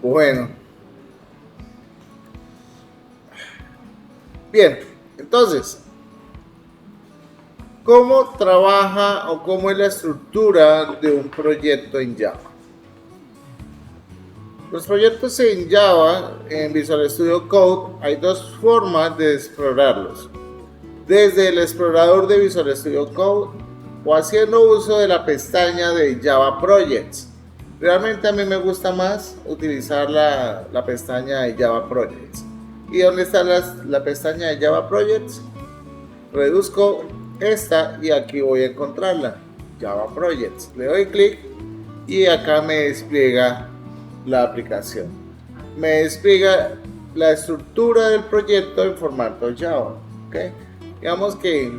Bueno, bien, entonces, ¿cómo trabaja o cómo es la estructura de un proyecto en Java? Los proyectos en Java, en Visual Studio Code, hay dos formas de explorarlos. Desde el explorador de Visual Studio Code o haciendo uso de la pestaña de Java Projects. Realmente a mí me gusta más utilizar la pestaña de Java Projects. ¿Y dónde está la pestaña de Java Projects? Reduzco esta y aquí voy a encontrarla, Java Projects. Le doy clic y acá me despliega la aplicación. Me despliega la estructura del proyecto en formato Java. ¿Okay? Digamos que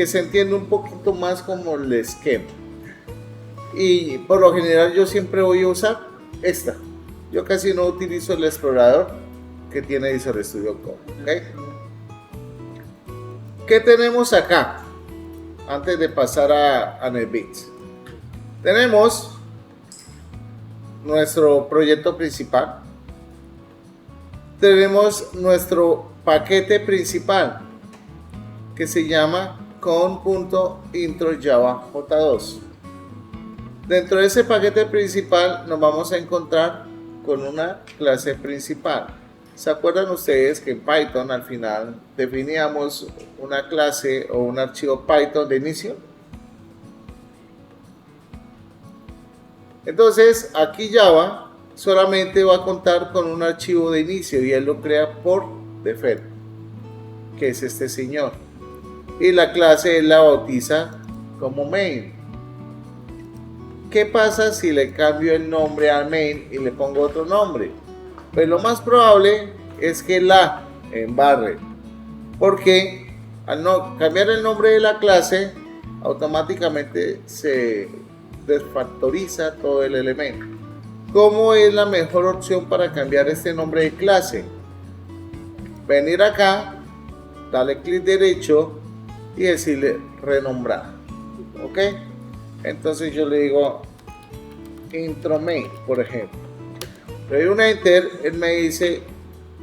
se entiende un poquito más como el esquema. Y por lo general yo siempre voy a usar esta. Yo casi no utilizo el explorador que tiene Visual Studio Code. ¿Okay? ¿Qué tenemos acá? Antes de pasar a NetBeans. Tenemos nuestro proyecto principal. Tenemos nuestro paquete principal que se llama con.intro.java.j2. Dentro de ese paquete principal nos vamos a encontrar con una clase principal. ¿Se acuerdan ustedes que en Python al final definíamos una clase o un archivo Python de inicio? Entonces aquí Java solamente va a contar con un archivo de inicio y él lo crea por defecto, que es este señor. Y la clase él la bautiza como main. ¿Qué pasa si le cambio el nombre al main y le pongo otro nombre? Pues lo más probable es que la embarre, porque al no cambiar el nombre de la clase, automáticamente se desfactoriza todo el elemento. ¿Cómo es la mejor opción para cambiar este nombre de clase? Venir acá, darle clic derecho y decirle renombrar. ¿Ok? Entonces yo le digo intro main, por ejemplo. Le doy un enter, él me dice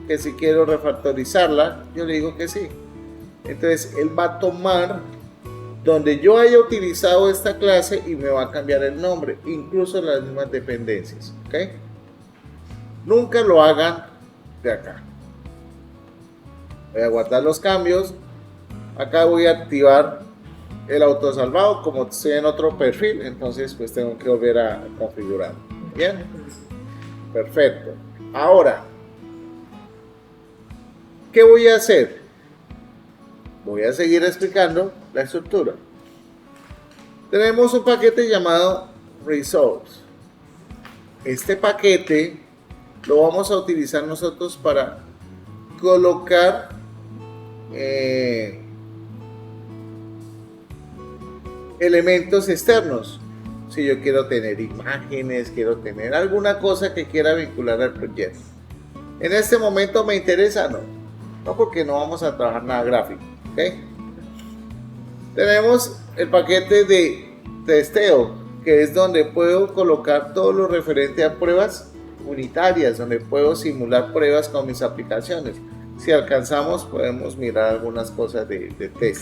que si quiero refactorizarla, yo le digo que sí. Entonces él va a tomar donde yo haya utilizado esta clase y me va a cambiar el nombre, incluso las mismas dependencias. ¿Okay? Nunca lo hagan de acá. Voy a guardar los cambios. Acá voy a activar el autosalvado. Como estoy en otro perfil, entonces pues tengo que volver a configurar. Bien, perfecto. Ahora, ¿qué voy a hacer? Voy a seguir explicando la estructura. Tenemos un paquete llamado resource. Este paquete lo vamos a utilizar nosotros para colocar elementos externos. Si yo quiero tener imágenes, quiero tener alguna cosa que quiera vincular al proyecto. En este momento me interesa, no porque no vamos a trabajar nada gráfico. ¿Okay? Tenemos el paquete de testeo, que es donde puedo colocar todo lo referente a pruebas unitarias, donde puedo simular pruebas con mis aplicaciones. Si alcanzamos, podemos mirar algunas cosas de test,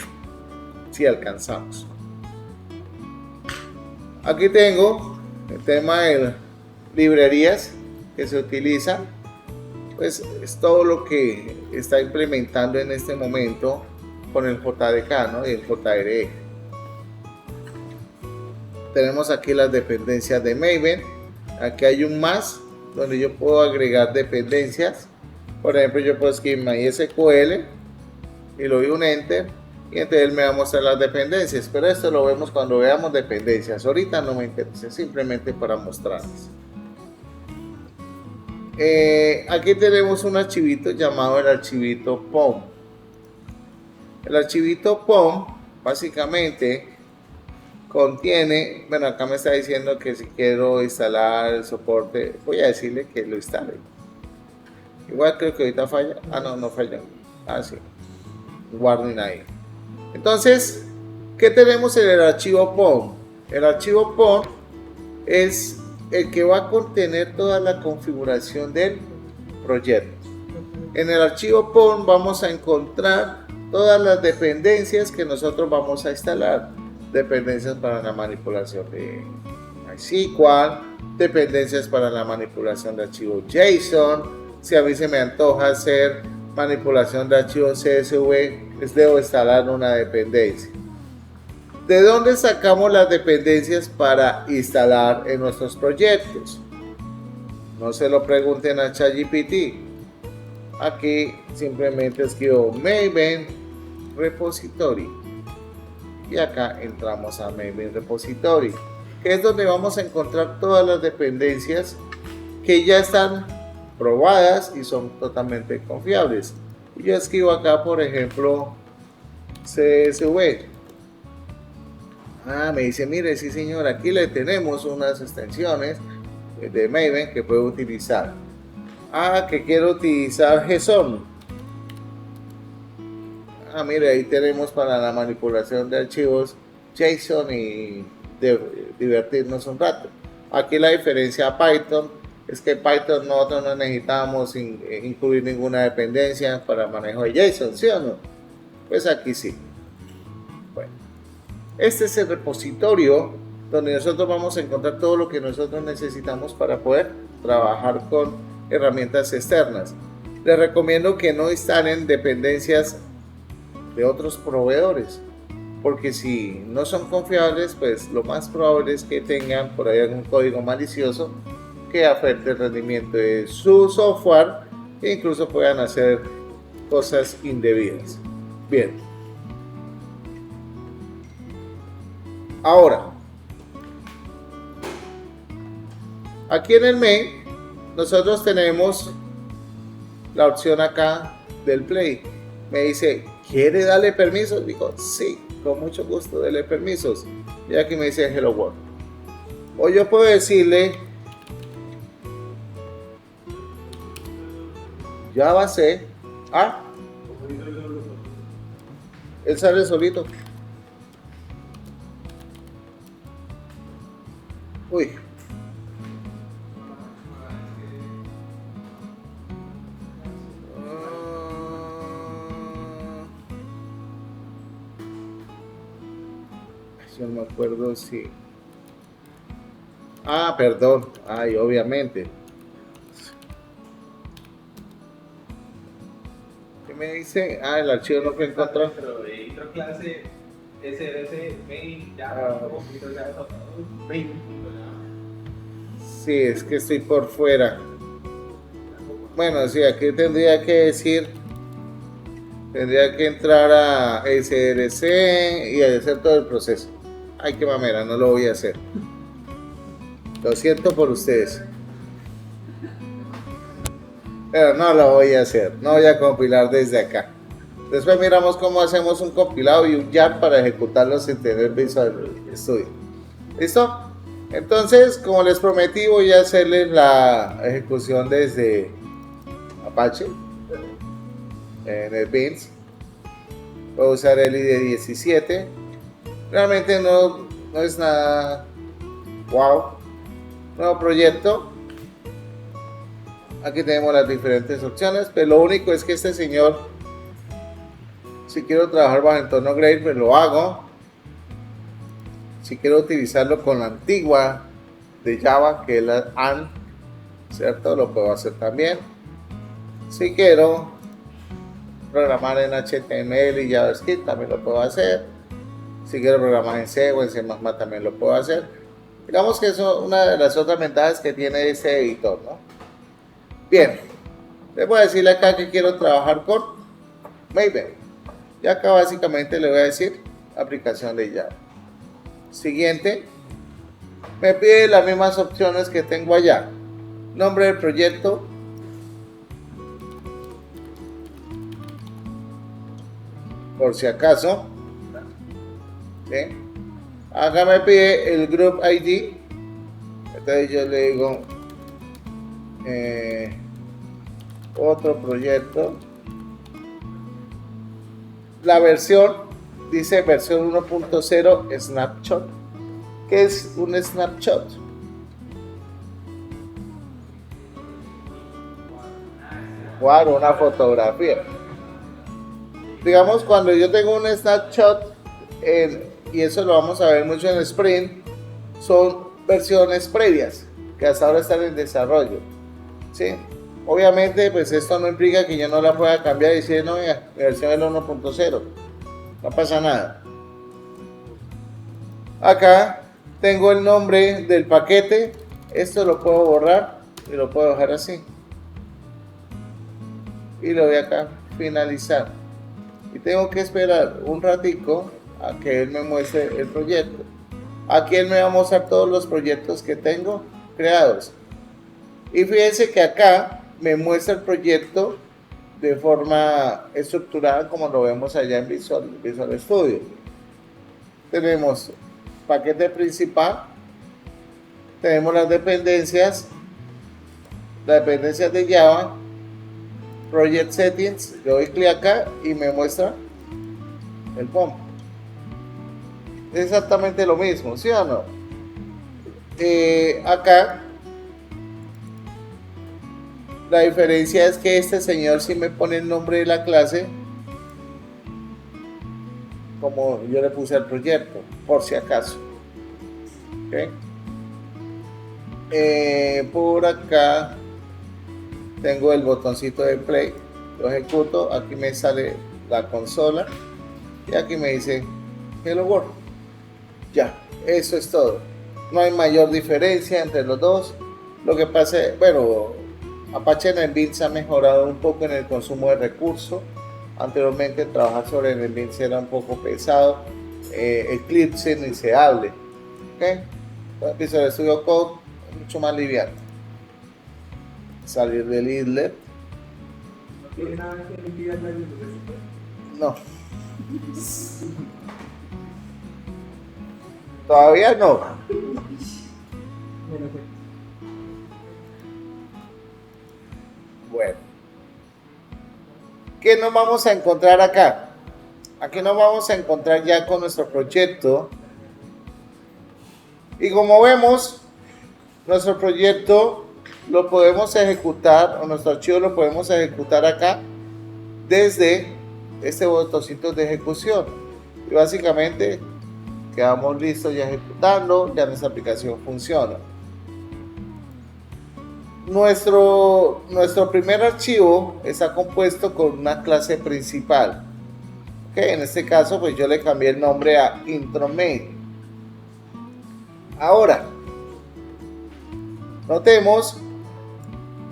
si alcanzamos. Aquí tengo el tema de librerías que se utilizan, pues es todo lo que está implementando en este momento con el JDK, ¿no? Y el JRE. Tenemos aquí las dependencias de Maven. Aquí hay un más donde yo puedo agregar dependencias. Por ejemplo, yo puedo escribir MySQL y le doy un enter y entonces él me va a mostrar las dependencias, pero esto lo vemos cuando veamos dependencias. Ahorita no me interesa, simplemente para mostrarles. Aquí tenemos un archivito llamado el archivito POM. El archivito POM básicamente contiene, bueno, acá me está diciendo que si quiero instalar el soporte, voy a decirle que lo instale. Igual creo que ahorita falla. No falla. Sí. Warning ahí. Entonces, ¿qué tenemos en el archivo POM? El archivo POM es el que va a contener toda la configuración del proyecto. En el archivo PON vamos a encontrar todas las dependencias que nosotros vamos a instalar. Dependencias para la manipulación de MySQL, dependencias para la manipulación de archivos JSON. Si a mí se me antoja hacer manipulación de archivos CSV, les debo instalar una dependencia. ¿De dónde sacamos las dependencias para instalar en nuestros proyectos? No se lo pregunten a ChatGPT. Aquí simplemente escribo Maven Repository y acá entramos a Maven Repository, que es donde vamos a encontrar todas las dependencias que ya están probadas y son totalmente confiables. Y yo escribo acá, por ejemplo, CSV. Me dice, mire, sí señor, aquí le tenemos unas extensiones de Maven que puede utilizar. Que quiero utilizar JSON. Mire, ahí tenemos para la manipulación de archivos JSON y divertirnos un rato. Aquí la diferencia a Python es que Python nosotros no necesitamos incluir ninguna dependencia para manejo de JSON, ¿sí o no? Pues aquí sí. Bueno, este es el repositorio donde nosotros vamos a encontrar todo lo que nosotros necesitamos para poder trabajar con herramientas externas. Les recomiendo que no instalen dependencias de otros proveedores, porque si no son confiables, pues lo más probable es que tengan por ahí algún código malicioso que afecte el rendimiento de su software e incluso puedan hacer cosas indebidas. Bien. Ahora, aquí en el mail nosotros tenemos la opción acá del Play. Me dice, ¿quiere darle permisos? Digo, sí, con mucho gusto, dale permisos. Y aquí me dice Hello World. O yo puedo decirle Java C. Él sale solito. Uy. Yo no me acuerdo si... perdón. Obviamente. ¿Qué me dice? El archivo no fue encontrado. Pero de otra clase, SRC, main, ya, main. Sí, es que estoy por fuera. Bueno, sí, aquí tendría que decir... Tendría que entrar a SRC y hacer todo el proceso. Ay, qué mamera, no lo voy a hacer. Lo siento por ustedes. Pero no lo voy a hacer. No voy a compilar desde acá. Después miramos cómo hacemos un compilado y un YARN para ejecutarlo sin tener Visual Studio. ¿Listo? Entonces, como les prometí, voy a hacerles la ejecución desde Apache. En el Beans. Voy a usar el IDE 17. Realmente no es nada wow. Nuevo proyecto. Aquí tenemos las diferentes opciones, pero lo único es que este señor, si quiero trabajar bajo entorno Grail, pues lo hago. Si quiero utilizarlo con la antigua de Java, que es la AND, ¿cierto? Lo puedo hacer también. Si quiero programar en HTML y JavaScript, también lo puedo hacer. Si quiero programar en C o en C++, también lo puedo hacer. Digamos que eso es una de las otras ventajas que tiene este editor, ¿no? Bien, les voy a decirle acá que quiero trabajar con Maven. Y acá básicamente le voy a decir aplicación de Java. Siguiente, me pide las mismas opciones que tengo allá. Nombre del proyecto. Por si acaso. ¿Sí? Acá me pide el Group ID. Entonces yo le digo otro proyecto. La versión dice versión 1.0 Snapshot. ¿Qué es un snapshot? Claro, una fotografía. Digamos, cuando yo tengo un snapshot, y eso lo vamos a ver mucho en Sprint, son versiones previas que hasta ahora están en desarrollo. ¿Sí? Obviamente, pues esto no implica que yo no la pueda cambiar y decir, no, mira, mi versión es la 1.0. No pasa nada. Acá tengo el nombre del paquete. Esto lo puedo borrar y lo puedo dejar así. Y lo voy acá, finalizar. Y tengo que esperar un ratico a que él me muestre el proyecto. Aquí él me va a mostrar todos los proyectos que tengo creados. Y fíjense que acá me muestra el proyecto de forma estructurada como lo vemos allá en Visual Studio. Tenemos paquete principal, tenemos las dependencias de Java, Project Settings, le doy clic acá y me muestra el POM. Es exactamente lo mismo, ¿sí o no? Acá la diferencia es que este señor sí me pone el nombre de la clase como yo le puse al proyecto, por si acaso. ¿Okay? Por acá tengo el botoncito de play, lo ejecuto, aquí me sale la consola y aquí me dice Hello World. Ya, eso es todo. No hay mayor diferencia entre los dos. Lo que pasa, bueno, Apache NetBeans ha mejorado un poco en el consumo de recursos. Anteriormente trabajar sobre NetBeans era un poco pesado. Eclipse ni se hable. ¿Okay? Entonces, Visual Studio Code es mucho más liviano. Salir del islet. ¿No tiene nada que le impida la luz? No. Todavía no. Bueno. ¿Qué nos vamos a encontrar acá? Aquí nos vamos a encontrar ya con nuestro proyecto. Y como vemos, nuestro proyecto lo podemos ejecutar, o nuestro archivo lo podemos ejecutar acá desde este botoncito de ejecución. Y básicamente quedamos listos ya ejecutando, ya nuestra aplicación funciona. Nuestro primer archivo está compuesto con una clase principal. Okay, en este caso, pues yo le cambié el nombre a intro main. Ahora, notemos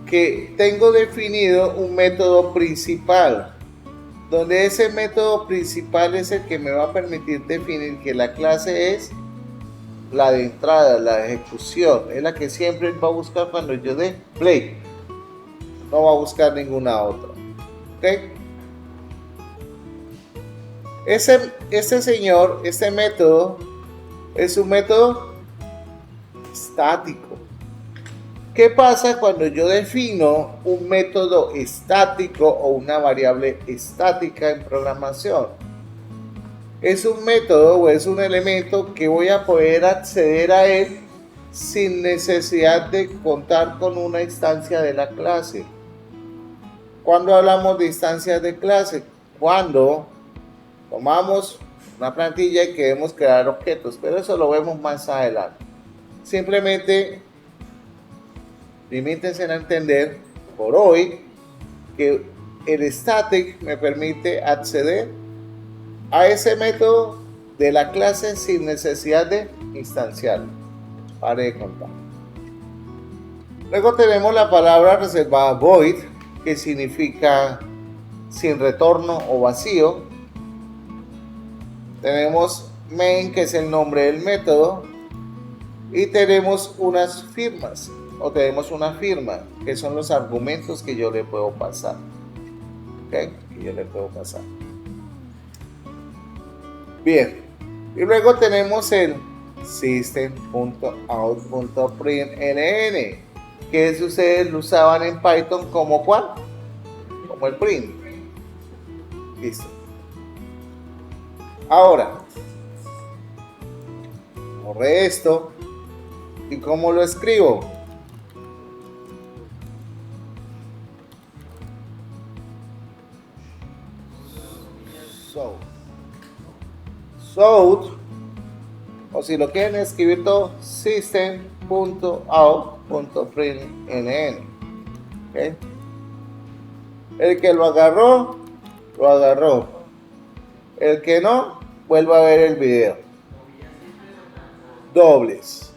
que tengo definido un método principal, donde ese método principal es el que me va a permitir definir que la clase es la de entrada, la de ejecución, es la que siempre va a buscar cuando yo dé play, no va a buscar ninguna otra. ¿Okay? Este método es un método estático. ¿Qué pasa cuando yo defino un método estático o una variable estática en programación? Es un método o es un elemento que voy a poder acceder a él sin necesidad de contar con una instancia de la clase. ¿Cuándo hablamos de instancias de clase? Cuando tomamos una plantilla y queremos crear objetos, pero eso lo vemos más adelante. Simplemente limítense a entender por hoy que el static me permite acceder a ese método de la clase sin necesidad de instanciarlo. Pare de contar. Luego tenemos la palabra reservada void, que significa sin retorno o vacío. Tenemos main, que es el nombre del método, y tenemos unas firmas, o tenemos una firma, que son los argumentos que yo le puedo pasar. ¿Okay? Que yo le puedo pasar. Bien, y luego tenemos el system.out.println, que si ustedes lo usaban en Python como ¿cuál? Como el print. Listo. Ahora, borré esto. ¿Y cómo lo escribo? South, o si lo quieren escribir todo, system.out.println. ¿Okay? El que lo agarró, lo agarró. El que no, vuelva a ver el video. Dobles.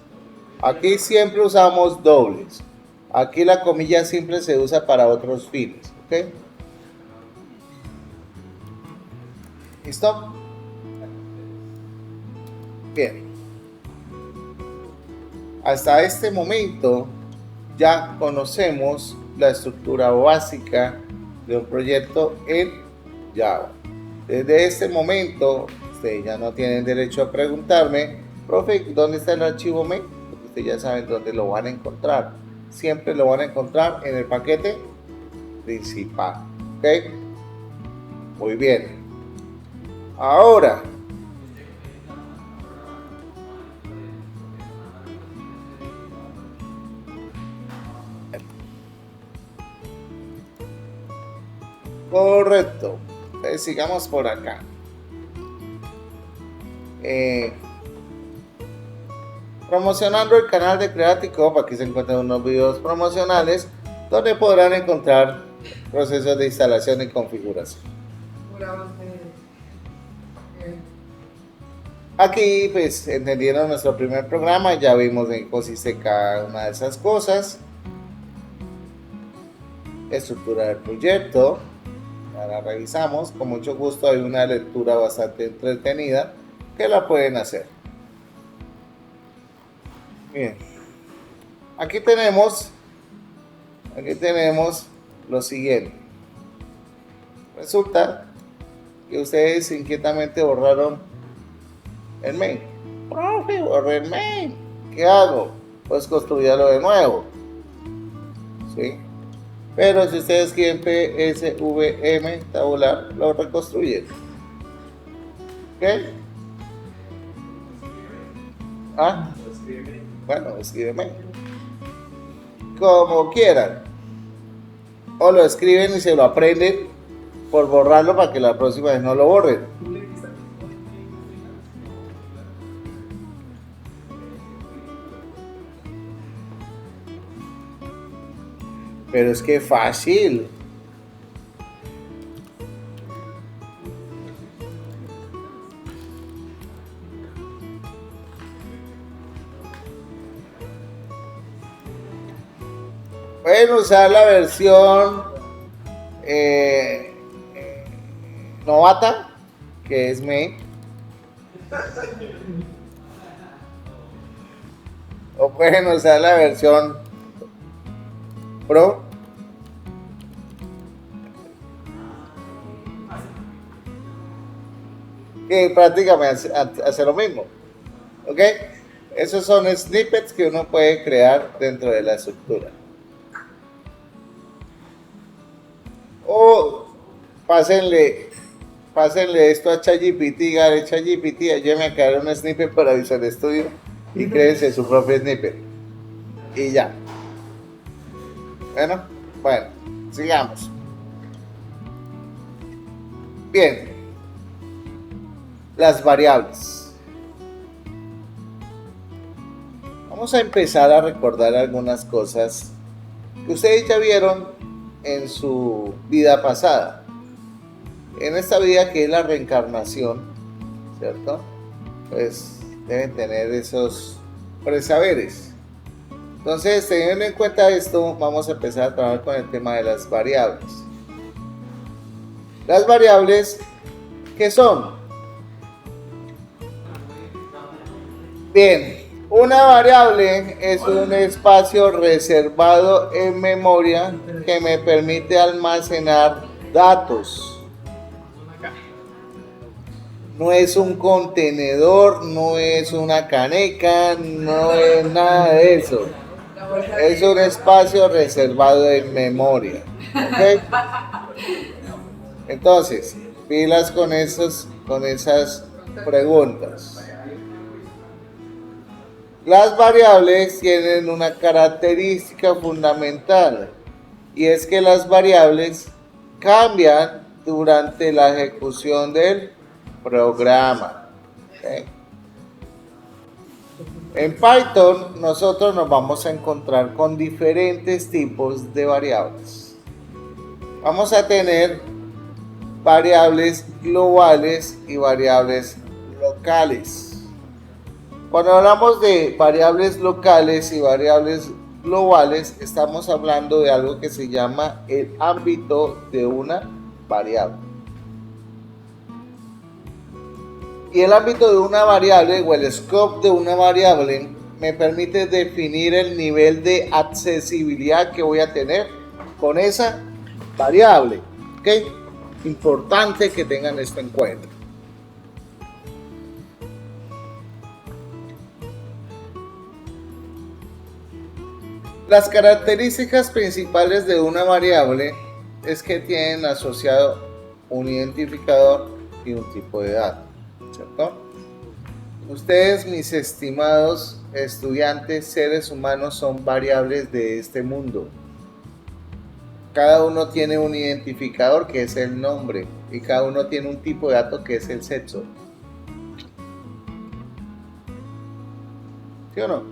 Aquí siempre usamos dobles. Aquí la comilla simple se usa para otros fines. ¿Ok? ¿Listo? Bien. Hasta este momento ya conocemos la estructura básica de un proyecto en Java. Desde este momento, ustedes ya no tienen derecho a preguntarme, profe, ¿dónde está el archivo main? Porque ustedes ya saben dónde lo van a encontrar. Siempre lo van a encontrar en el paquete principal. ¿Ok? Muy bien. Ahora, correcto. Entonces, sigamos por acá. Promocionando el canal de Creative Code. Aquí se encuentran unos videos promocionales donde podrán encontrar procesos de instalación y configuración. Aquí pues entendieron nuestro primer programa, ya vimos en qué consiste cada una de esas cosas. Estructura del proyecto, ya la revisamos, con mucho gusto. Hay una lectura bastante entretenida que la pueden hacer. Bien, aquí tenemos lo siguiente. Resulta que ustedes inquietamente borraron el main. Profe, borré el main. ¿Qué hago? Pues construirlo de nuevo. ¿Sí? Pero si ustedes escriben PSVM tabular, lo reconstruyen. ¿Ok? ¿Ah? Bueno, escríbeme. Como quieran. O lo escriben y se lo aprenden por borrarlo para que la próxima vez no lo borren. Pero es que fácil. Pueden usar la versión novata, que es main. O pueden usar la versión pro. Que prácticamente hace lo mismo. ¿Ok? Esos son snippets que uno puede crear dentro de la estructura. O pásenle esto a ChatGPT, díganle ChatGPT, ayúdame a crear un snippet para Visual Studio y créense su propio snippet. Y ya. Bueno, sigamos. Bien. Las variables. Vamos a empezar a recordar algunas cosas que ustedes ya vieron en su vida pasada. En esta vida que es la reencarnación, ¿cierto? Pues deben tener esos presaberes. Entonces, teniendo en cuenta esto, vamos a empezar a trabajar con el tema de las variables. Las variables, ¿qué son? Bien, una variable es un espacio reservado en memoria que me permite almacenar datos. No es un contenedor, no es una caneca, no es nada de eso. Es un espacio reservado en memoria. ¿Okay? Entonces, pilas con esas preguntas. Las variables tienen una característica fundamental, y es que las variables cambian durante la ejecución del programa. ¿Okay? En Python nosotros nos vamos a encontrar con diferentes tipos de variables. Vamos a tener variables globales y variables locales. Cuando hablamos de variables locales y variables globales, estamos hablando de algo que se llama el ámbito de una variable. Y el ámbito de una variable o el scope de una variable me permite definir el nivel de accesibilidad que voy a tener con esa variable. ¿Ok? Importante que tengan esto en cuenta. Las características principales de una variable es que tienen asociado un identificador y un tipo de dato, ¿cierto? Ustedes, mis estimados estudiantes, seres humanos, son variables de este mundo. Cada uno tiene un identificador que es el nombre y cada uno tiene un tipo de dato que es el sexo. ¿Sí o no?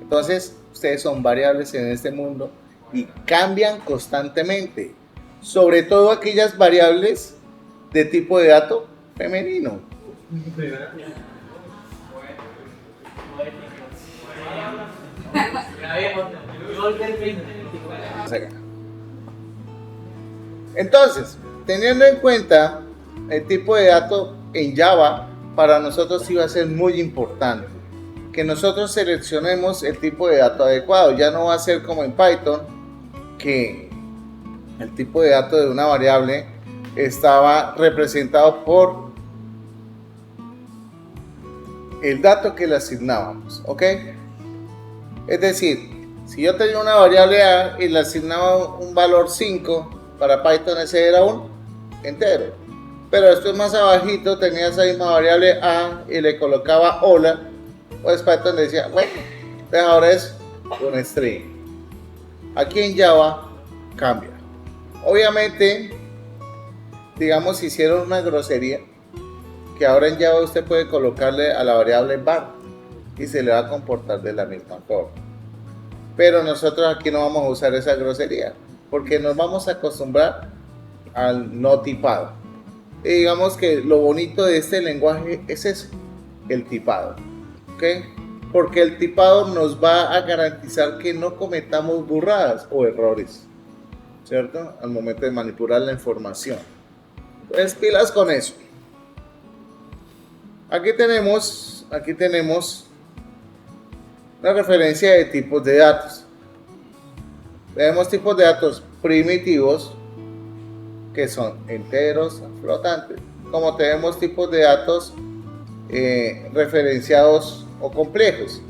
Entonces, ustedes son variables en este mundo y cambian constantemente, sobre todo aquellas variables de tipo de dato femenino. Entonces, teniendo en cuenta el tipo de dato en Java, para nosotros iba a ser muy importante que nosotros seleccionemos el tipo de dato adecuado. Ya no va a ser como en Python, que el tipo de dato de una variable estaba representado por el dato que le asignábamos, ¿ok? Es decir, si yo tenía una variable A y le asignaba un valor 5, para Python ese era un entero. Pero después más abajito tenía esa misma variable A y le colocaba hola, pues Python decía, bueno, pues ahora es un string. Aquí en Java cambia. Obviamente, digamos, hicieron una grosería, que ahora en Java usted puede colocarle a la variable var y se le va a comportar de la misma forma. Pero nosotros aquí no vamos a usar esa grosería, porque nos vamos a acostumbrar al no tipado. Y digamos que lo bonito de este lenguaje es eso, el tipado. ¿Okay? Porque el tipado nos va a garantizar que no cometamos burradas o errores, ¿cierto? Al momento de manipular la información. Pues pilas con eso. Aquí tenemos una referencia de tipos de datos. Tenemos tipos de datos primitivos, que son enteros, flotantes, como tenemos tipos de datos referenciados o complejos,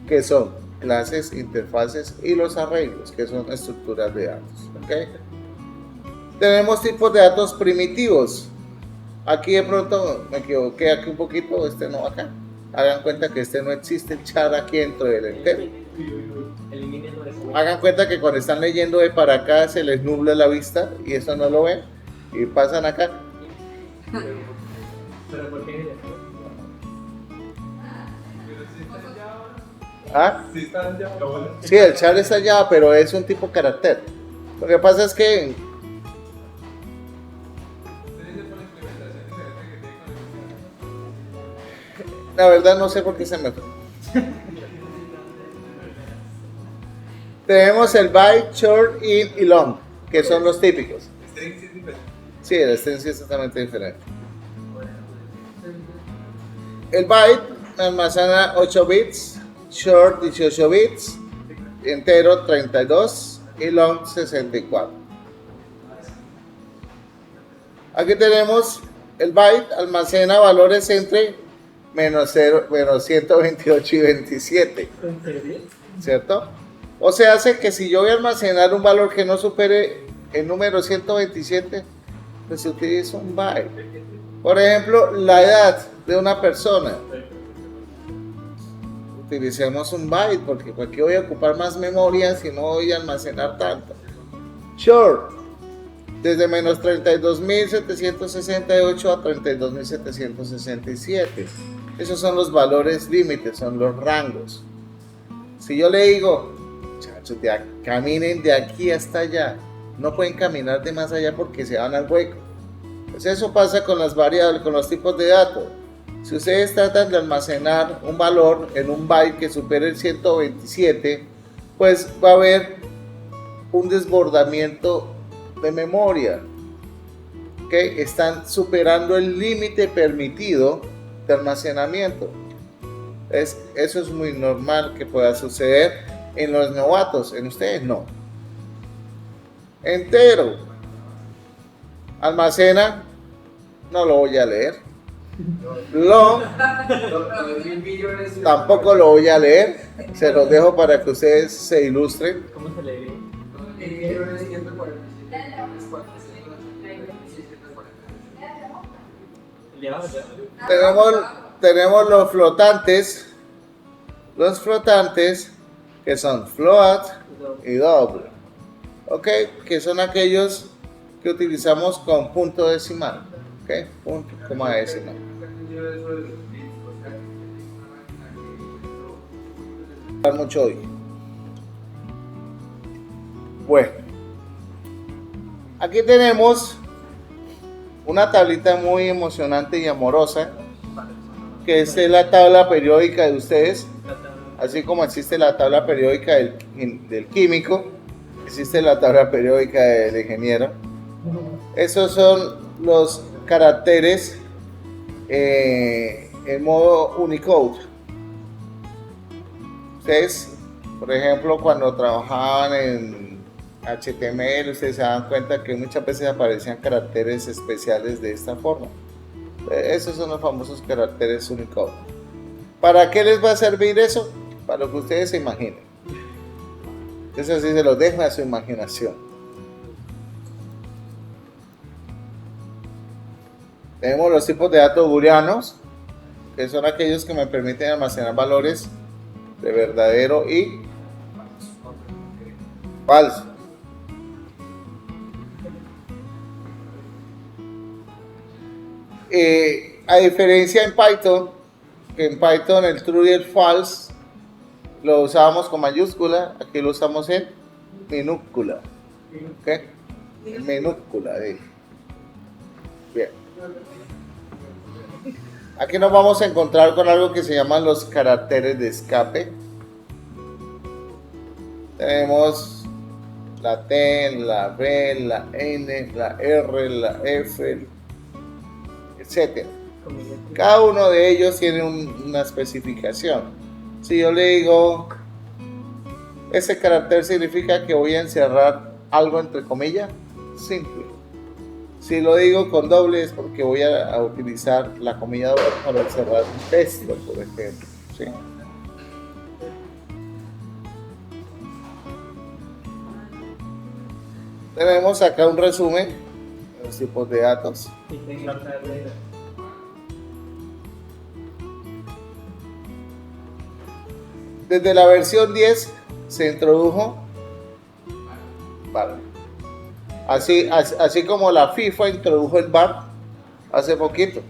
que son clases, interfaces y los arreglos, que son estructuras de datos. ¿Okay? Tenemos tipos de datos primitivos. Aquí de pronto me equivoqué aquí un poquito, este no acá. Hagan cuenta que este no existe, el char aquí dentro del entero. Hagan cuenta que cuando están leyendo de para acá se les nubla la vista y eso no lo ven y pasan acá. ¿Pero por qué? ¿Ah? Sí, está en Java. Sí, el char está allá, pero es un tipo carácter. Lo que pasa es que la verdad no sé por qué se me fue. Tenemos el byte, short, int y long, que son los típicos. Sí, el string sí es totalmente diferente. El byte almacena 8 bits, short 18 bits, entero 32 y long 64. Aquí tenemos el byte almacena valores entre menos 128 y 27, ¿cierto? O sea, hace que si yo voy a almacenar un valor que no supere el número 127, pues se utiliza un byte. Por ejemplo, la edad de una persona. Utilicemos un byte, porque aquí voy a ocupar más memoria si no voy a almacenar tanto. Short. desde menos 32.768 a 32.767. Esos son los valores límites, son los rangos. Si yo le digo, muchachos, caminen de aquí hasta allá, no pueden caminar de más allá porque se van al hueco. Pues eso pasa con las variables, con los tipos de datos. Si ustedes tratan de almacenar un valor en un byte que supere el 127, pues va a haber un desbordamiento de memoria. ¿Okay? Están superando el límite permitido de almacenamiento. Eso es muy normal que pueda suceder en los novatos, en ustedes no. Entero. Almacena, no lo voy a leer. Tampoco lo voy a leer. Se los dejo para que ustedes se ilustren. ¿Cómo se lee? Tenemos los flotantes que son float y double, ¿ok? Que son aquellos que utilizamos con punto decimal, ¿ok? Punto, coma decimal. Mucho hoy. Bueno, aquí tenemos una tablita muy emocionante y amorosa, que es la tabla periódica de ustedes, así como existe la tabla periódica del químico, existe la tabla periódica del ingeniero. Esos son los caracteres en modo Unicode. Ustedes, por ejemplo, cuando trabajaban en HTML, ustedes se dan cuenta que muchas veces aparecían caracteres especiales de esta forma. Esos son los famosos caracteres Unicode. ¿Para qué les va a servir eso? Para lo que ustedes se imaginen. Eso sí se los dejo a su imaginación. Tenemos los tipos de datos booleanos, que son aquellos que me permiten almacenar valores de verdadero y falso. A diferencia en Python, que en Python el true y el false lo usábamos con mayúscula, aquí lo usamos en minúscula. ¿Okay? En minúscula. Bien. Aquí nos vamos a encontrar con algo que se llaman los caracteres de escape. Tenemos la T, la B, la N, la R, la F, etc. Cada uno de ellos tiene una especificación. Si yo le digo, ese carácter significa que voy a encerrar algo entre comillas, simple. Si lo digo con doble es porque voy a utilizar la comilla doble para encerrar un texto, por ejemplo. ¿Sí? Tenemos acá un resumen de los tipos de datos. Desde la versión 10 se introdujo VAR. Así como la FIFA introdujo el VAR hace poquito.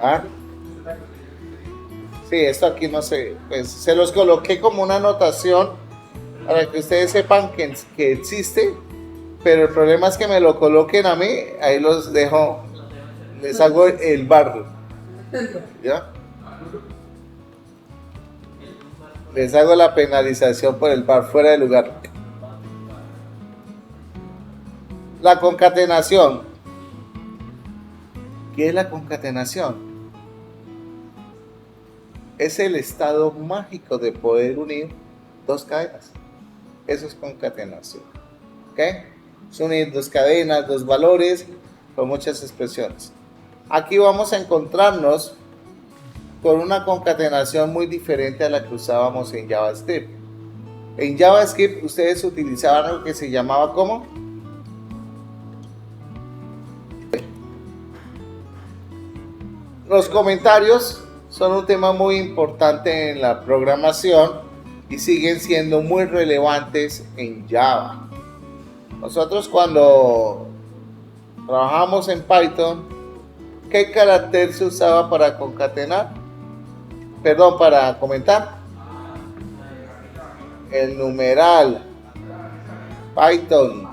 ¿Ah? Sí, esto aquí no sé, pues se los coloqué como una anotación para que ustedes sepan que existe, pero el problema es que me lo coloquen a mí, ahí los dejo, les hago el VAR. ¿Ya? Les hago la penalización por el VAR fuera de lugar. La concatenación. ¿Qué es la concatenación? Es el estado mágico de poder unir dos cadenas. Eso es concatenación. ¿Ok? Es unir dos cadenas, dos valores con muchas expresiones. Aquí vamos a encontrarnos con una concatenación muy diferente a la que usábamos en JavaScript. En JavaScript ustedes utilizaban algo que se llamaba ¿cómo? Los comentarios son un tema muy importante en la programación y siguen siendo muy relevantes en Java. Nosotros cuando trabajamos en Python, ¿qué carácter se usaba para concatenar? Perdón, para comentar. El numeral. Python.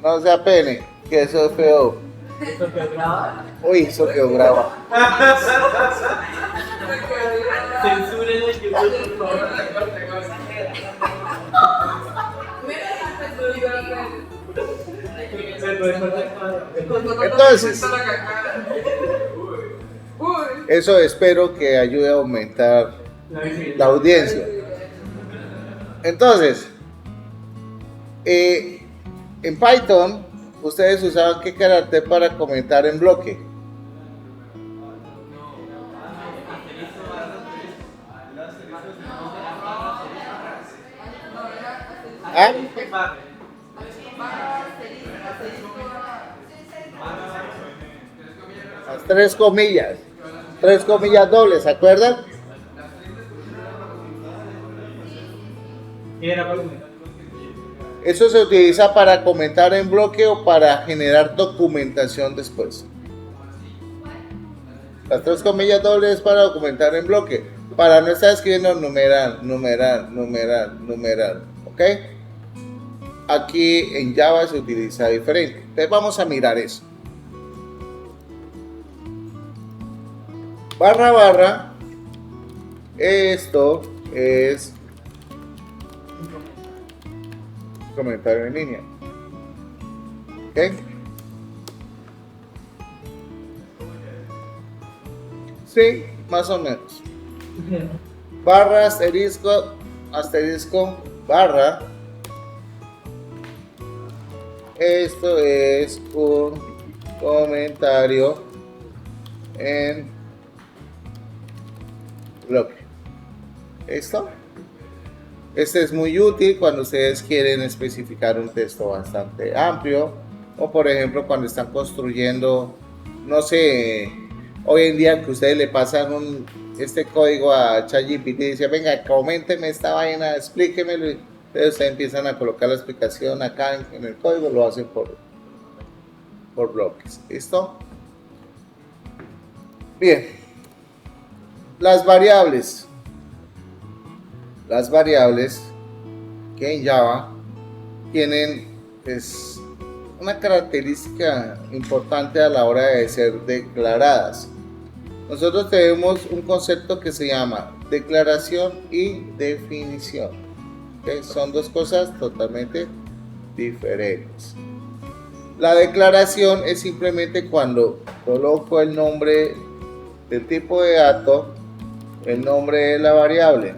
No se apene, que eso es feo. Uy, eso quedó bravo. Censuren el YouTube, por favor. Entonces, eso espero que ayude a aumentar la audiencia. Entonces, en Python, ustedes usaban qué carácter para comentar en bloque. ¿Ah? Las tres comillas dobles, ¿se acuerdan? ¿Qué era para comentar? Eso se utiliza para comentar en bloque o para generar documentación después. Las tres comillas dobles para documentar en bloque, para no estar escribiendo numeral, ¿ok? Aquí en Java se utiliza diferente. Entonces vamos a mirar eso. Barra barra, esto es comentario en línea. ¿Ok? Sí, más o menos. Barra, asterisco, barra. Esto es un comentario en bloque. ¿Listo? Este es muy útil cuando ustedes quieren especificar un texto bastante amplio, o por ejemplo cuando están construyendo, no sé, hoy en día que ustedes le pasan este código a ChatGPT y dicen, venga, coménteme esta vaina, explíquemelo, y ustedes empiezan a colocar la explicación acá en el código, lo hacen por bloques. ¿Listo? Bien, las variables que en Java tienen una característica importante a la hora de ser declaradas. Nosotros tenemos un concepto que se llama declaración y definición. ¿Okay? Son dos cosas totalmente diferentes. La declaración es simplemente cuando coloco el nombre del tipo de dato, el nombre de la variable.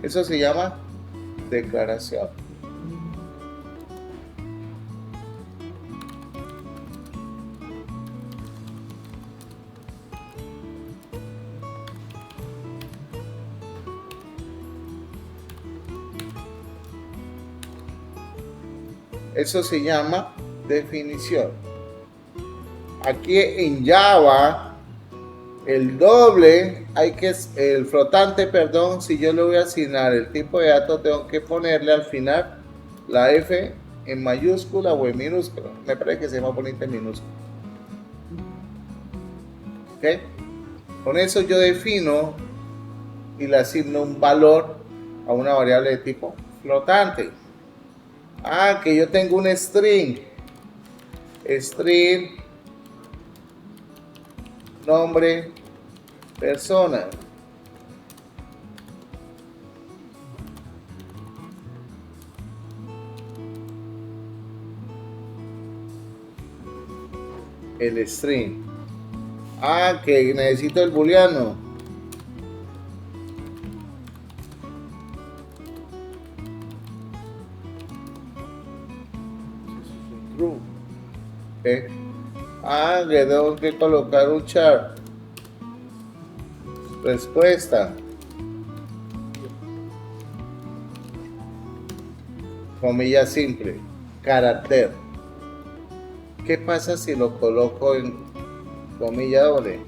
Eso se llama declaración. Eso se llama definición. Aquí en Java, el flotante, si yo le voy a asignar el tipo de dato, tengo que ponerle al final la F en mayúscula o en minúscula. Me parece que se llama bonita en minúscula. ¿Ok? Con eso yo defino y le asigno un valor a una variable de tipo flotante. Que yo tengo un string nombre persona. El string. Que necesito el booleano. True. ¿Okay? Le tengo que colocar un char. Respuesta. Comilla simple. Carácter. ¿Qué pasa si lo coloco en comilla doble?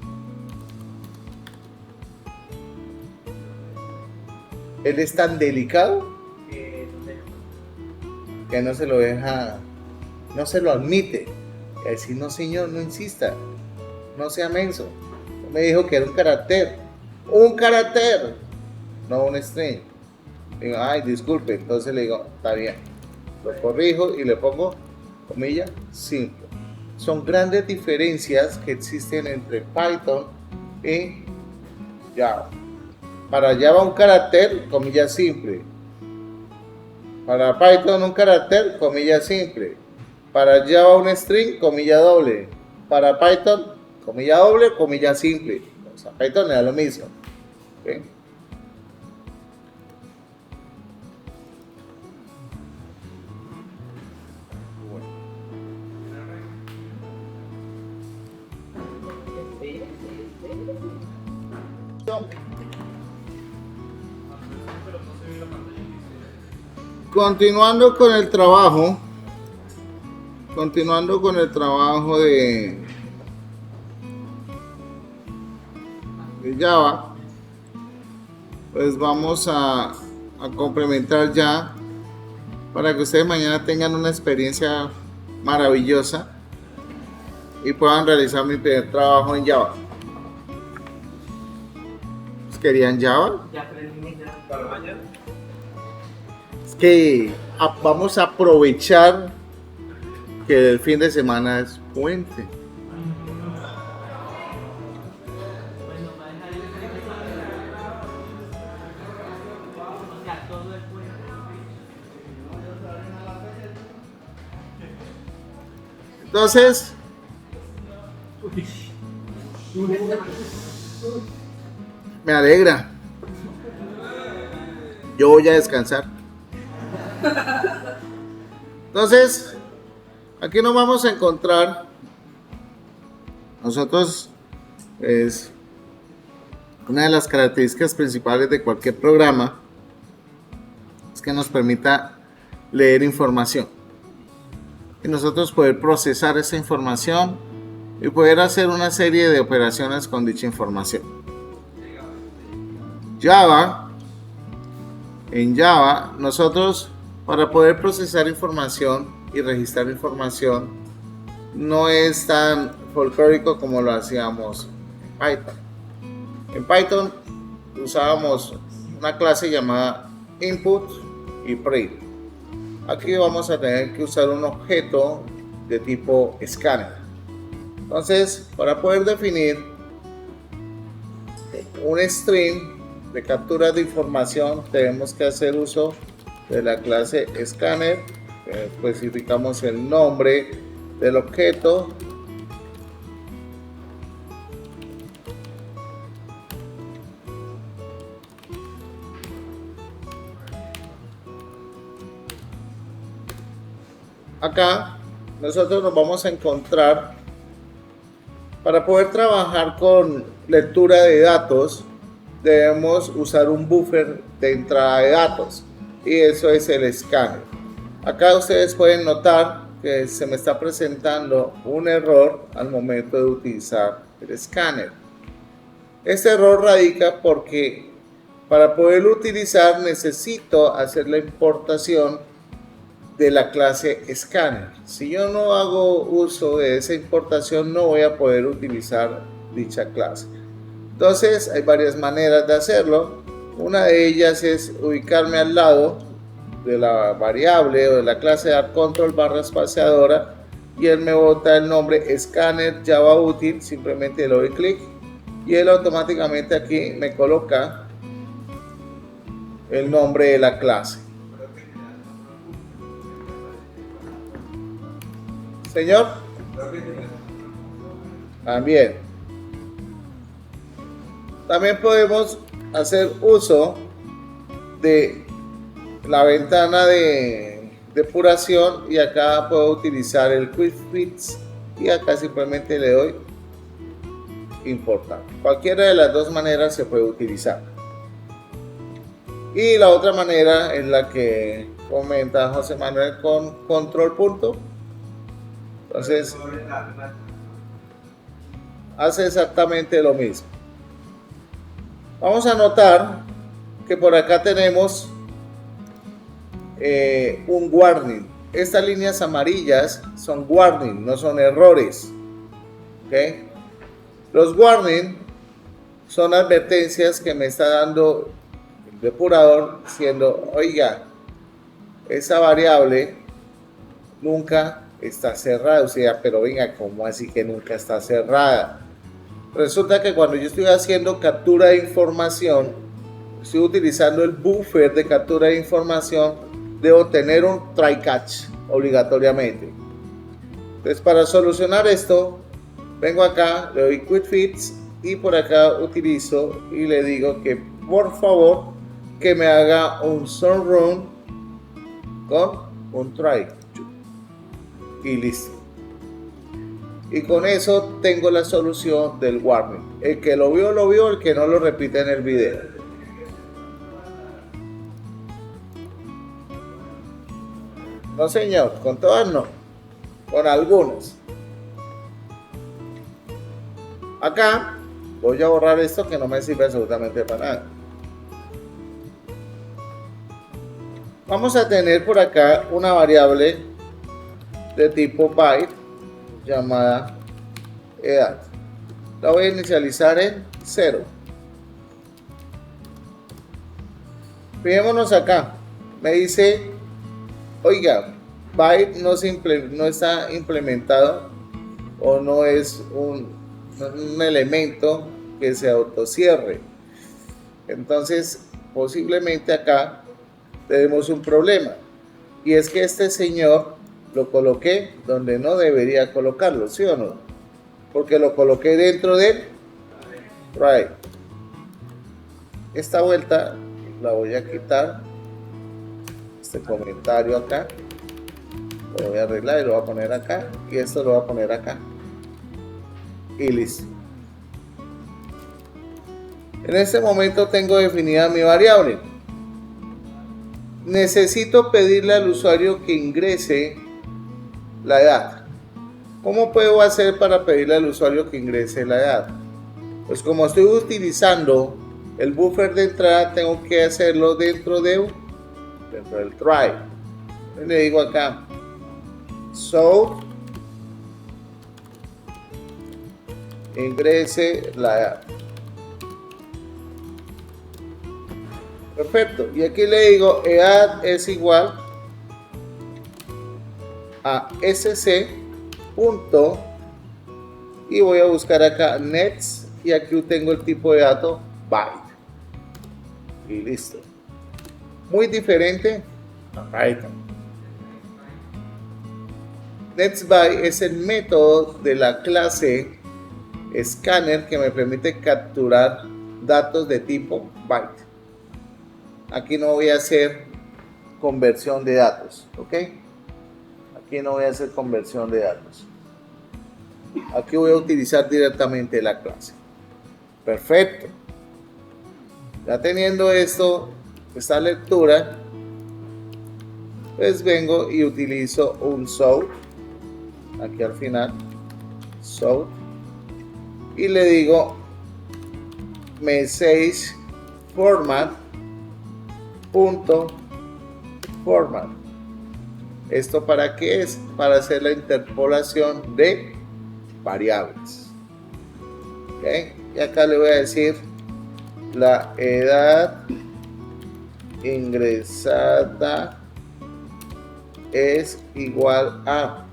Él es tan delicado No sé. que no se lo deja, no se lo admite. Y decir, no señor, no insista, no sea menso. Me dijo que era un carácter, no un string. Digo, ay, disculpe, entonces le digo, está bien, lo corrijo y le pongo comilla simple. Son grandes diferencias que existen entre Python y Java. Para Java un carácter, comilla simple. Para Python un carácter, comilla simple. Para Java un string, comilla doble. Para Python, comilla doble, comilla simple. O sea, Python es lo mismo. ¿Okay? Continuando con el trabajo de Java, pues vamos a complementar ya para que ustedes mañana tengan una experiencia maravillosa y puedan realizar mi primer trabajo en Java. ¿Querían Java? Ya aprendí ya. Para mañana. Es que vamos a aprovechar que el fin de semana es puente. Bueno, va a dejar el o sea, todo el puente. Entonces, me alegra. Yo voy a descansar. Entonces, aquí nos vamos a encontrar. Nosotros es una de las características principales de cualquier programa es que nos permita leer información y nosotros poder procesar esa información y poder hacer una serie de operaciones con dicha información. En Java, nosotros para poder procesar información y registrar información no es tan folclórico como lo hacíamos en Python. En Python usábamos una clase llamada input y print. Aquí vamos a tener que usar un objeto de tipo scanner. Entonces, para poder definir un string de captura de información, tenemos que hacer uso de la clase scanner. Especificamos el nombre del objeto. Acá nosotros nos vamos a encontrar para poder trabajar con lectura de datos. Debemos usar un buffer de entrada de datos y eso es el escáner. Acá ustedes pueden notar que se me está presentando un error al momento de utilizar el escáner. Este error radica porque para poderlo utilizar necesito hacer la importación de la clase escáner. Si yo no hago uso de esa importación, no voy a poder utilizar dicha clase. Entonces hay varias maneras de hacerlo. Una de ellas es ubicarme al lado de la variable o de la clase de control barra espaciadora y él me bota el nombre scanner Java útil. Simplemente le doy clic y él automáticamente aquí me coloca el nombre de la clase. Señor, también podemos hacer uso de la ventana de depuración y acá puedo utilizar el Quick Fix y acá simplemente le doy importar. Cualquiera de las dos maneras se puede utilizar. Y la otra manera es la que comenta José Manuel con control punto. Entonces hace exactamente lo mismo. Vamos a notar que por acá tenemos un warning. Estas líneas amarillas son warning, no son errores. ¿Okay? Los warning son advertencias que me está dando el depurador diciendo, oiga, esa variable nunca está cerrada. O sea, pero venga, ¿cómo así que nunca está cerrada? Resulta que cuando yo estoy haciendo captura de información, estoy utilizando el buffer de captura de información, debo tener un try catch obligatoriamente. Entonces, para solucionar esto, vengo acá, le doy Quick Fix y por acá utilizo y le digo que por favor que me haga un sun run con un try y listo. Y con eso tengo la solución del warning. El que lo vio, el que no lo repite en el video. No señor, con todas no, con algunas. Acá voy a borrar esto que no me sirve absolutamente para nada. Vamos a tener por acá una variable de tipo byte llamada edad. La voy a inicializar en 0. Fijémonos acá, me dice, oiga, byte no está implementado o no es un elemento que se autocierre. Entonces, posiblemente acá tenemos un problema, y es que este señor lo coloqué donde no debería colocarlo, ¿sí o no? Porque lo coloqué dentro del try. Esta vuelta la voy a quitar, este comentario acá lo voy a arreglar y lo voy a poner acá, y esto lo voy a poner acá y listo. En este momento tengo definida mi variable. Necesito pedirle al usuario que ingrese la edad. ¿Cómo puedo hacer para pedirle al usuario que ingrese la edad? Pues como estoy utilizando el buffer de entrada, tengo que hacerlo dentro del try. Le digo acá, so ingrese la edad. Perfecto, y aquí le digo edad es igual a sc punto, y voy a buscar acá next, y aquí tengo el tipo de dato byte y listo. Muy diferente a Python. NextByte es el método de la clase scanner que me permite capturar datos de tipo byte. Aquí no voy a hacer conversión de datos, ¿ok? Aquí no voy a hacer conversión de datos. Aquí voy a utilizar directamente la clase. Perfecto. Ya teniendo esta lectura, pues vengo y utilizo un sort, aquí al final, sort, y le digo message format punto format. ¿Esto para qué es? Para hacer la interpolación de variables. ¿Okay? Y acá le voy a decir la edad ingresada es igual a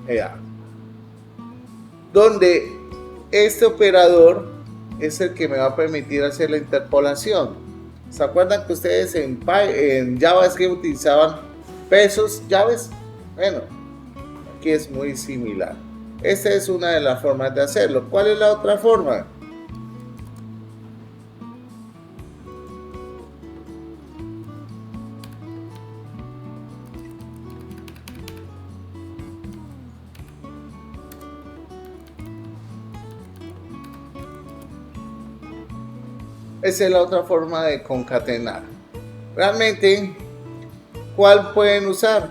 edad, donde este operador es el que me va a permitir hacer la interpolación. ¿Se acuerdan que ustedes en JavaScript utilizaban pesos, llaves? Bueno, aquí es muy similar. Esta es una de las formas de hacerlo. ¿Cuál es la otra forma? Esa es la otra forma de concatenar. Realmente, ¿cuál pueden usar?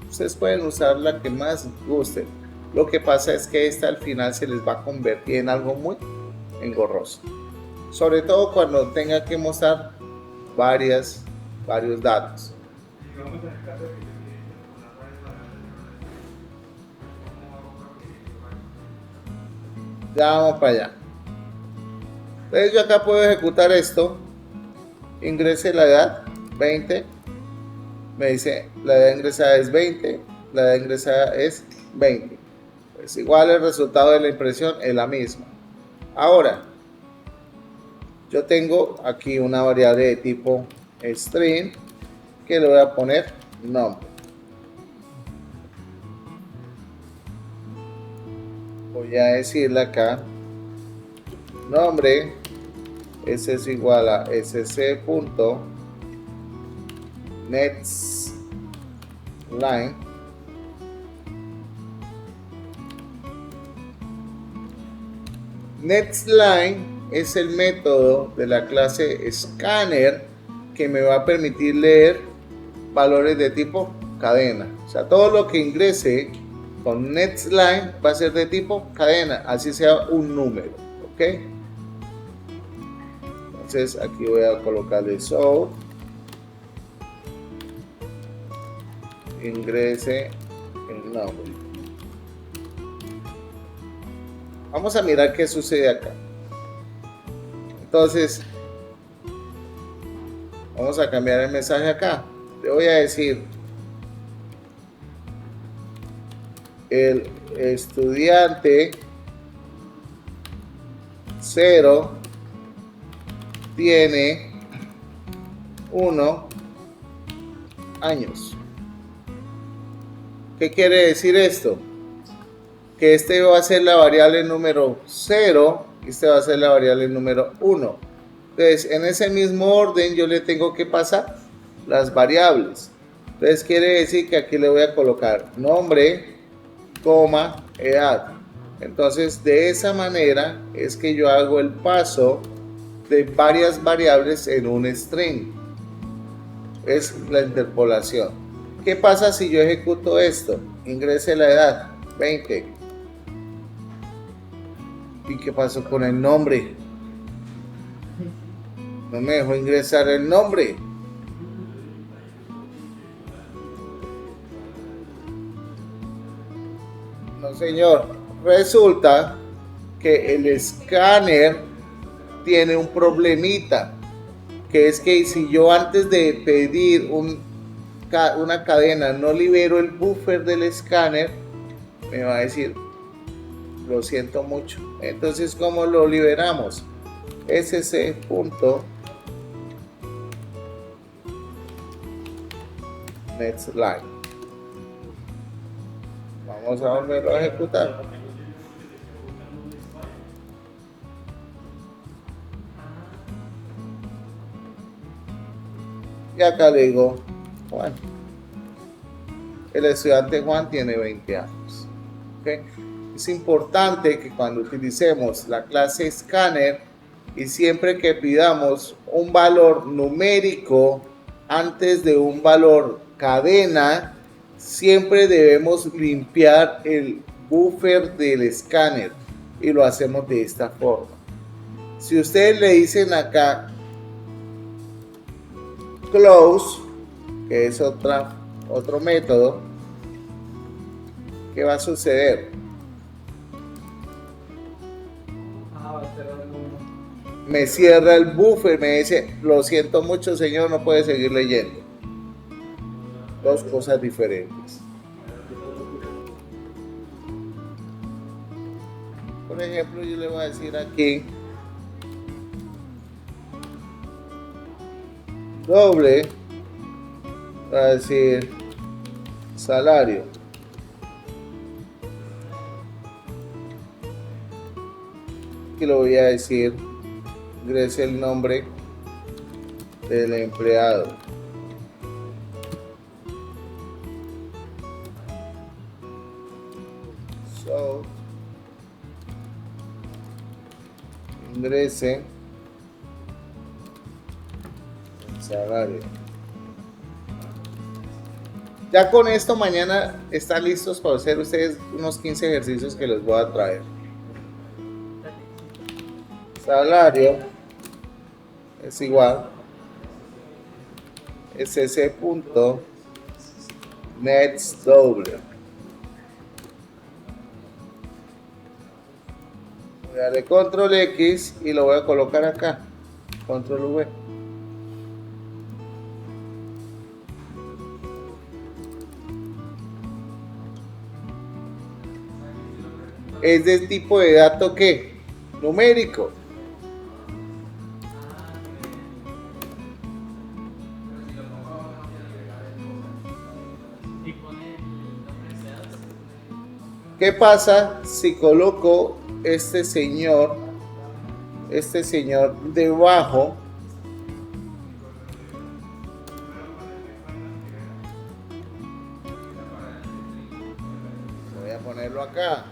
Ustedes pueden usar la que más gusten. Lo que pasa es que esta al final se les va a convertir en algo muy engorroso. Sobre todo cuando tenga que mostrar varios datos. Ya vamos para allá. Entonces yo acá puedo ejecutar esto. Ingrese la edad, 20. Me dice la edad ingresada es 20. La edad ingresada es 20. Pues igual el resultado de la impresión es la misma. Ahora, yo tengo aquí una variable de tipo string que le voy a poner nombre. Voy a decirle acá nombre, ese es igual a sc.nextLine nextLine es el método de la clase scanner que me va a permitir leer valores de tipo cadena. O sea, todo lo que ingrese con nextLine va a ser de tipo cadena, así sea un número, ¿ok? Entonces aquí voy a colocarle so, ingrese el nombre. Vamos a mirar qué sucede acá. Entonces, vamos a cambiar el mensaje acá. Le voy a decir el estudiante 0 tiene 1 años. ¿Qué quiere decir esto? Que este va a ser la variable número 0 y este va a ser la variable número 1. Entonces, en ese mismo orden yo le tengo que pasar las variables. Entonces, quiere decir que aquí le voy a colocar nombre, coma, edad. Entonces, de esa manera es que yo hago el paso de varias variables en un string. Es la interpolación. ¿Qué pasa si yo ejecuto esto? Ingrese la edad, 20. ¿Y qué pasó con el nombre? No me dejó ingresar el nombre. No, señor. Resulta que el escáner tiene un problemita, que es que si yo antes de pedir una cadena no libero el buffer del escáner, me va a decir, lo siento mucho. Entonces, ¿cómo lo liberamos? sc.nextLine. Vamos a volverlo a ejecutar. Y acá le digo Juan. El estudiante Juan tiene 20 años. ¿Okay? Es importante que cuando utilicemos la clase scanner y siempre que pidamos un valor numérico antes de un valor cadena, siempre debemos limpiar el buffer del escáner y lo hacemos de esta forma. Si ustedes le dicen acá close, que es otro método, ¿qué va a suceder? Me cierra el buffer, me dice, lo siento mucho señor, no puede seguir leyendo. Dos cosas diferentes. Por ejemplo, yo le voy a decir aquí doble, voy a decir salario. Aquí lo voy a decir, ingrese el nombre del empleado. So, ingrese el salario. Ya con esto mañana están listos para hacer ustedes unos 15 ejercicios que les voy a traer. Salario es igual es ese punto next doble. Voy a darle control X y lo voy a colocar acá, control V. Es del tipo de dato que numérico. Y pone el nombre deseado. ¿Qué pasa si coloco este señor debajo? Voy a ponerlo acá.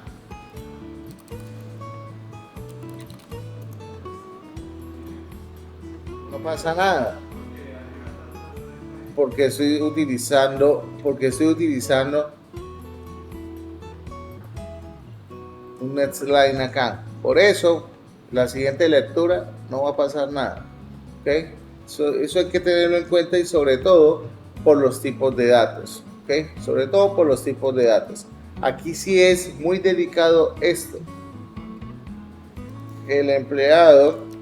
No pasa nada. Porque estoy utilizando un next-line acá. Por eso, la siguiente lectura no va a pasar nada. ¿Okay? Eso hay que tenerlo en cuenta y sobre todo por los tipos de datos. ¿Okay? Sobre todo por los tipos de datos. Aquí sí es muy delicado esto. El empleado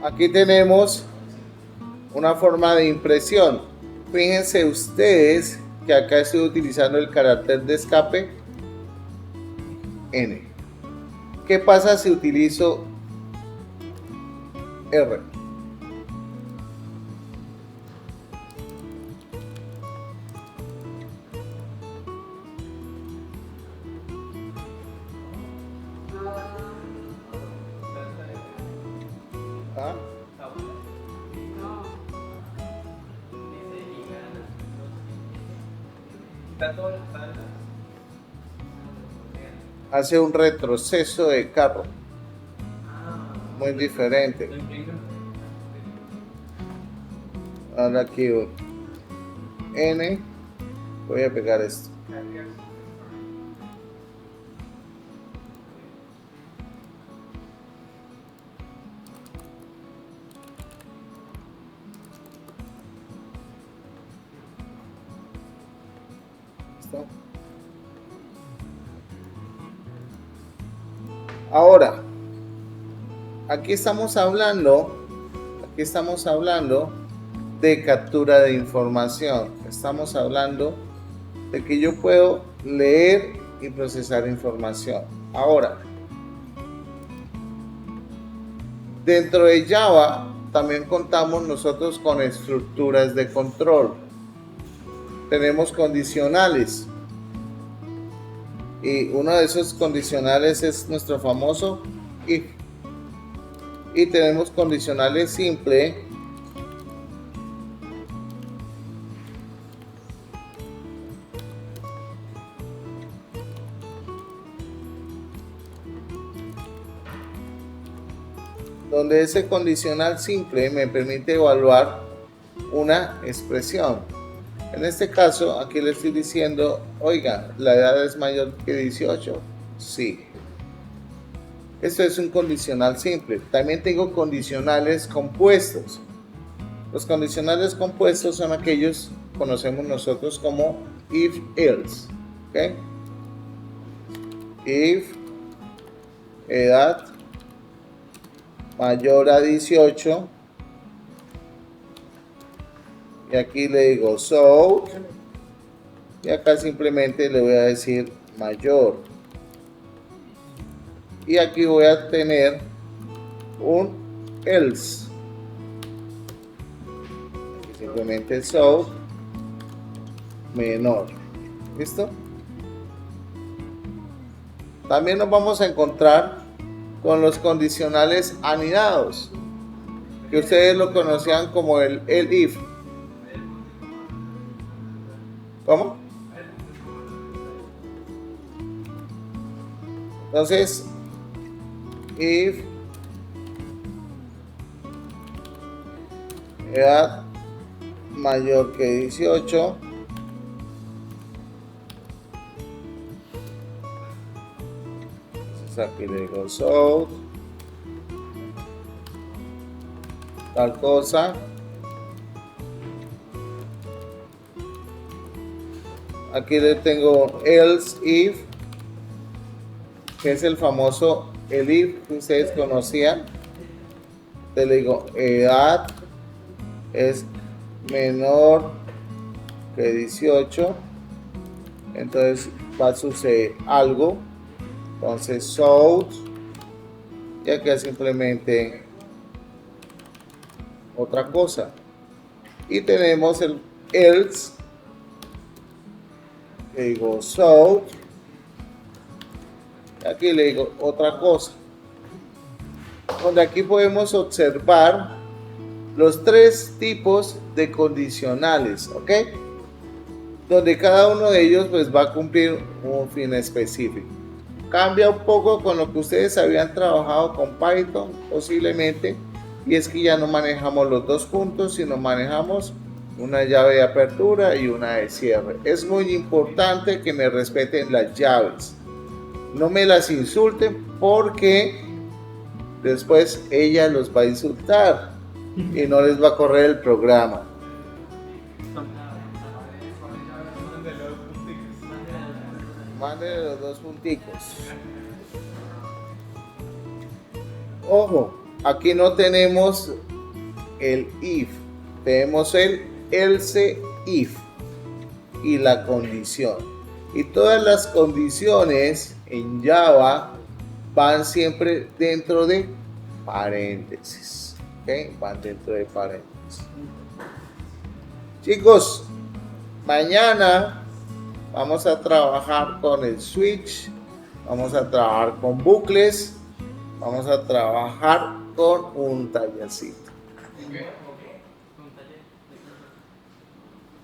aquí tenemos una forma de impresión. Fíjense ustedes que acá estoy utilizando el carácter de escape N. ¿Qué pasa si utilizo R? ¿Ah? Hace un retroceso de carro muy diferente. Ahora aquí N, voy a pegar esto. ¿Listo? Ahora, aquí estamos hablando de captura de información. Estamos hablando de que yo puedo leer y procesar información. Ahora, dentro de Java también contamos nosotros con estructuras de control. Tenemos condicionales. Y uno de esos condicionales es nuestro famoso if. Y tenemos condicionales simples donde ese condicional simple me permite evaluar una expresión. En este caso, aquí le estoy diciendo, oiga, ¿la edad es mayor que 18? Sí. Esto es un condicional simple. También tengo condicionales compuestos. Los condicionales compuestos son aquellos que conocemos nosotros como if-else. ¿Okay? If edad mayor a 18 y aquí le digo so y acá simplemente le voy a decir mayor. y aquí voy a tener un else. Aquí simplemente so menor. ¿Listo? También nos vamos a encontrar con los condicionales anidados, que ustedes lo conocían como el if. ¿Cómo? Entonces, if edad mayor que 18, entonces aquí le digo so tal cosa, aquí le tengo else if, que es el famoso el if que ustedes conocían. Te le digo edad es menor que 18, entonces va a suceder algo. Entonces so, y aquí simplemente otra cosa, y tenemos el else, le digo so, aquí le digo otra cosa, donde aquí podemos observar los tres tipos de condicionales, ¿ok? Donde cada uno de ellos pues va a cumplir un fin específico. Cambia un poco con lo que ustedes habían trabajado con Python posiblemente, y es que ya no manejamos los dos juntos, sino manejamos una llave de apertura y una de cierre. Es muy importante que me respeten las llaves, no me las insulten, porque después ella los va a insultar y no les va a correr el programa. Mándele los dos punticos. Ojo, aquí no tenemos el if, tenemos el else if y la condición. Y todas las condiciones en Java van siempre dentro de paréntesis. ¿Ok? Van dentro de paréntesis. Chicos, mañana vamos a trabajar con el switch, vamos a trabajar con bucles, vamos a trabajar con un tallercito.